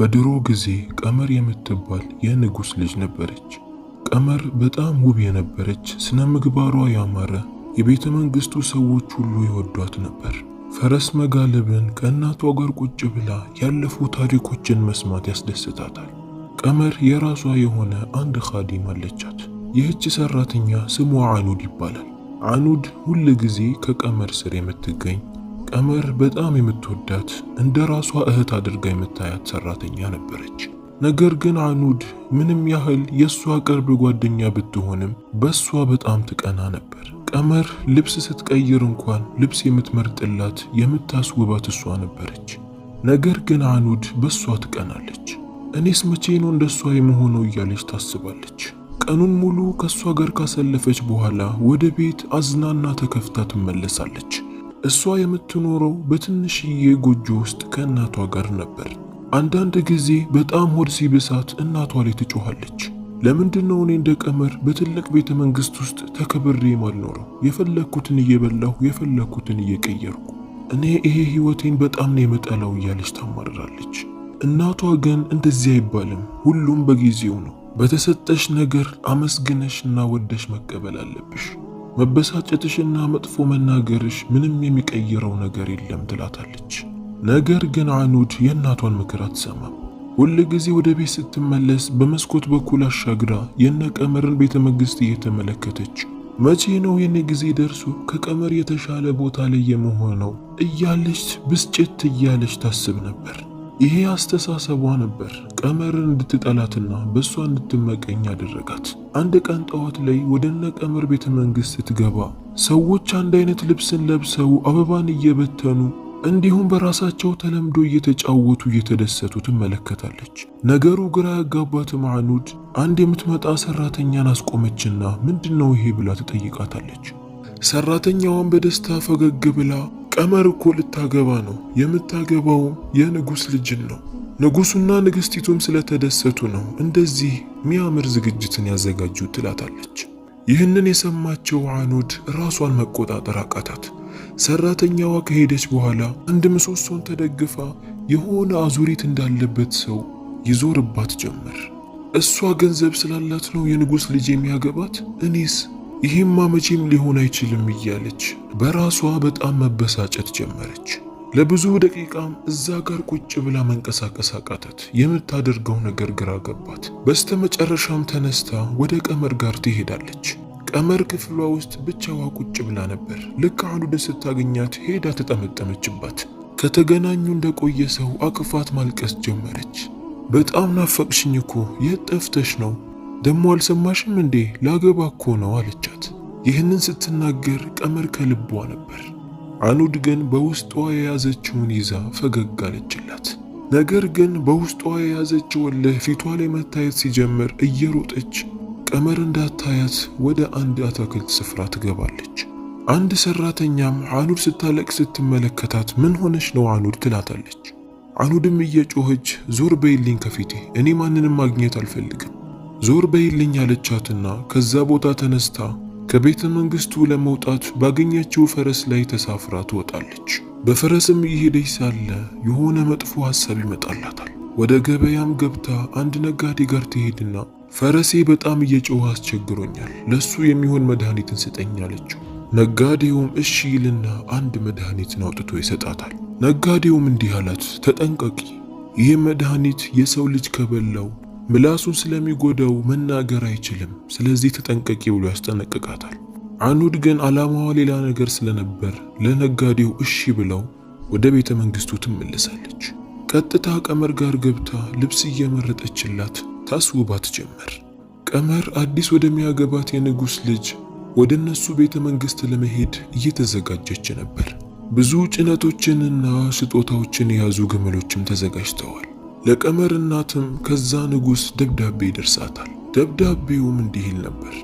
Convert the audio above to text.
በድሮ ጊዜ ቀመር የምትባል የንጉስ ልጅ ነበረች። ቀመር በጣም ውብ የነበረች፣ ስነ ምግባሯ ያማረ፣ የቤተ መንግስቱ ሰዎች ሁሉ ይወዷት ነበር። ፈረስ መጋለብን ከእናቷ ጋር ቁጭ ብላ ያለፉ ታሪኮችን መስማት ያስደስታታል። ቀመር የራሷ የሆነ አንድ ኻዲም አለቻት። ይህች ሰራተኛ ስሟ አኑድ ይባላል። አኑድ ሁል ጊዜ ከቀመር ስር የምትገኝ፣ ቀመር በጣም የምትወዳት፣ እንደ ራሷ እህት አድርጋ የምታያት ሰራተኛ ነበረች። ነገር ግን አኑድ ምንም ያህል የሷ ቅርብ ጓደኛ ብትሆንም በሷ በጣም ትቀና ነበር። ቀመር ልብስ ስትቀይር እንኳን ልብስ የምትመርጥላት የምታስውባት እሷ ነበረች። ነገር ግን አኑድ በሷ ትቀናለች። እኔስ መቼ ነው እንደሷ የመሆነው እያለች ታስባለች። ቀኑን ሙሉ ከሷ ጋር ካሰለፈች በኋላ ወደ ቤት አዝናና ተከፍታ ትመለሳለች። እሷ የምትኖረው በትንሽዬ ጎጆ ውስጥ ከእናቷ ጋር ነበር። አንዳንድ ጊዜ በጣም ሆድ ሲብሳት እናቷ ላይ ትጮኻለች። ለምንድነው እኔ እንደ ቀመር በትልቅ ቤተ መንግስት ውስጥ ተከብሬ ማልኖረው? የፈለኩትን እየበላሁ የፈለኩትን እየቀየርኩ፣ እኔ ይሄ ህይወቴን በጣም ነው የመጠላው እያለች ታማርራለች። እናቷ ግን እንደዚህ አይባልም፣ ሁሉም በጊዜው ነው። በተሰጠሽ ነገር አመስግነሽና ወደሽ መቀበል አለብሽ። መበሳጨትሽና መጥፎ መናገርሽ ምንም የሚቀይረው ነገር የለም ትላታለች። ነገር ግን አኑድ የእናቷን ምክር አትሰማም። ሁል ጊዜ ወደ ቤት ስትመለስ በመስኮት በኩል አሻግራ የነ ቀመርን ቤተ መንግስት እየተመለከተች መቼ ነው የኔ ጊዜ ደርሶ ከቀመር የተሻለ ቦታ ላይ የመሆነው እያለች ብስጭት እያለች ታስብ ነበር። ይሄ አስተሳሰቧ ነበር ቀመርን እንድትጠላትና በሷ እንድትመቀኝ ያደረጋት። አንድ ቀን ጠዋት ላይ ወደ እነ ቀመር ቤተ መንግስት ስትገባ ሰዎች አንድ አይነት ልብስን ለብሰው አበባን እየበተኑ እንዲሁም በራሳቸው ተለምዶ እየተጫወቱ እየተደሰቱ ትመለከታለች። ነገሩ ግራ ያጋባትም አኑድ አንድ የምትመጣ ሰራተኛን አስቆመችና ምንድነው ይሄ ብላ ትጠይቃታለች። ሰራተኛዋን በደስታ ፈገግ ብላ ቀመር እኮ ልታገባ ነው፣ የምታገባውም የንጉስ ልጅን ነው። ንጉሱና ንግስቲቱም ስለተደሰቱ ነው እንደዚህ ሚያምር ዝግጅትን ያዘጋጁት ትላታለች። ይህንን የሰማችው አኑድ ራሷን መቆጣጠር አቃታት። ሰራተኛዋ ከሄደች በኋላ አንድ ምሰሶን ተደግፋ የሆነ አዙሪት እንዳለበት ሰው ይዞርባት ጀመር። እሷ ገንዘብ ስላላት ነው የንጉስ ልጅ የሚያገባት? እኔስ ይሄማ መቼም ሊሆን አይችልም እያለች በራሷ በጣም መበሳጨት ጀመረች። ለብዙ ደቂቃም እዛ ጋር ቁጭ ብላ መንቀሳቀስ አቃታት። የምታደርገው ነገር ግራ ገባት። በስተመጨረሻም ተነስታ ወደ ቀመር ጋር ትሄዳለች። ቀመር ክፍሏ ውስጥ ብቻዋ ቁጭ ብላ ነበር። ልክ አኑድን ስታገኛት ሄዳ ተጠመጠመችባት። ከተገናኙ እንደቆየ ሰው አቅፋት ማልቀስ ጀመረች። በጣም ናፈቅሽኝ እኮ፣ የት ጠፍተሽ ነው? ደሞ አልሰማሽም እንዴ? ላገባ እኮ ነው አለቻት። ይህንን ስትናገር ቀመር ከልቧ ነበር። አኑድ ግን በውስጧ የያዘችውን ይዛ ፈገግ አለችላት። ነገር ግን በውስጧ የያዘችው እልህ ፊቷ ላይ መታየት ሲጀምር እየሮጠች ቀመር እንዳታያት ወደ አንድ አትክልት ስፍራ ትገባለች። አንድ ሰራተኛም አኑድ ስታለቅስ ስትመለከታት ምን ሆነሽ ነው አኑድ ትላታለች። አኑድም እየጮኸች ዞር በይልኝ ከፊቴ፣ እኔ ማንንም ማግኘት አልፈልግም፣ ዞር በይልኝ አለቻትና ከዛ ቦታ ተነስታ ከቤተ መንግስቱ ለመውጣት ባገኘችው ፈረስ ላይ ተሳፍራ ትወጣለች። በፈረስም እየሄደች ሳለ የሆነ መጥፎ ሐሳብ ይመጣላታል። ወደ ገበያም ገብታ አንድ ነጋዴ ጋር ትሄድና ፈረሴ በጣም እየጮኸ አስቸግሮኛል፣ ለሱ የሚሆን መድኃኒትን ስጠኝ አለችው። ነጋዴውም እሺ ይልና አንድ መድኃኒትን አውጥቶ ይሰጣታል። ነጋዴውም እንዲህ አላት፣ ተጠንቀቂ፣ ይህ መድኃኒት የሰው ልጅ ከበላው ምላሱን ስለሚጎዳው መናገር አይችልም፣ ስለዚህ ተጠንቀቂ ብሎ ያስጠነቅቃታል። አኑድ ግን ዓላማዋ ሌላ ነገር ስለነበር ለነጋዴው እሺ ብለው ወደ ቤተ መንግስቱ ትመለሳለች። ቀጥታ ቀመር ጋር ገብታ ልብስ እየመረጠችላት ታስውባት ጀመር። ቀመር አዲስ ወደሚያገባት የንጉስ ልጅ ወደ እነሱ ቤተ መንግስት ለመሄድ እየተዘጋጀች ነበር። ብዙ ጭነቶችንና ስጦታዎችን የያዙ ግመሎችም ተዘጋጅተዋል። ለቀመር እናትም ከዛ ንጉስ ደብዳቤ ይደርሳታል። ደብዳቤውም እንዲህ ይል ነበር።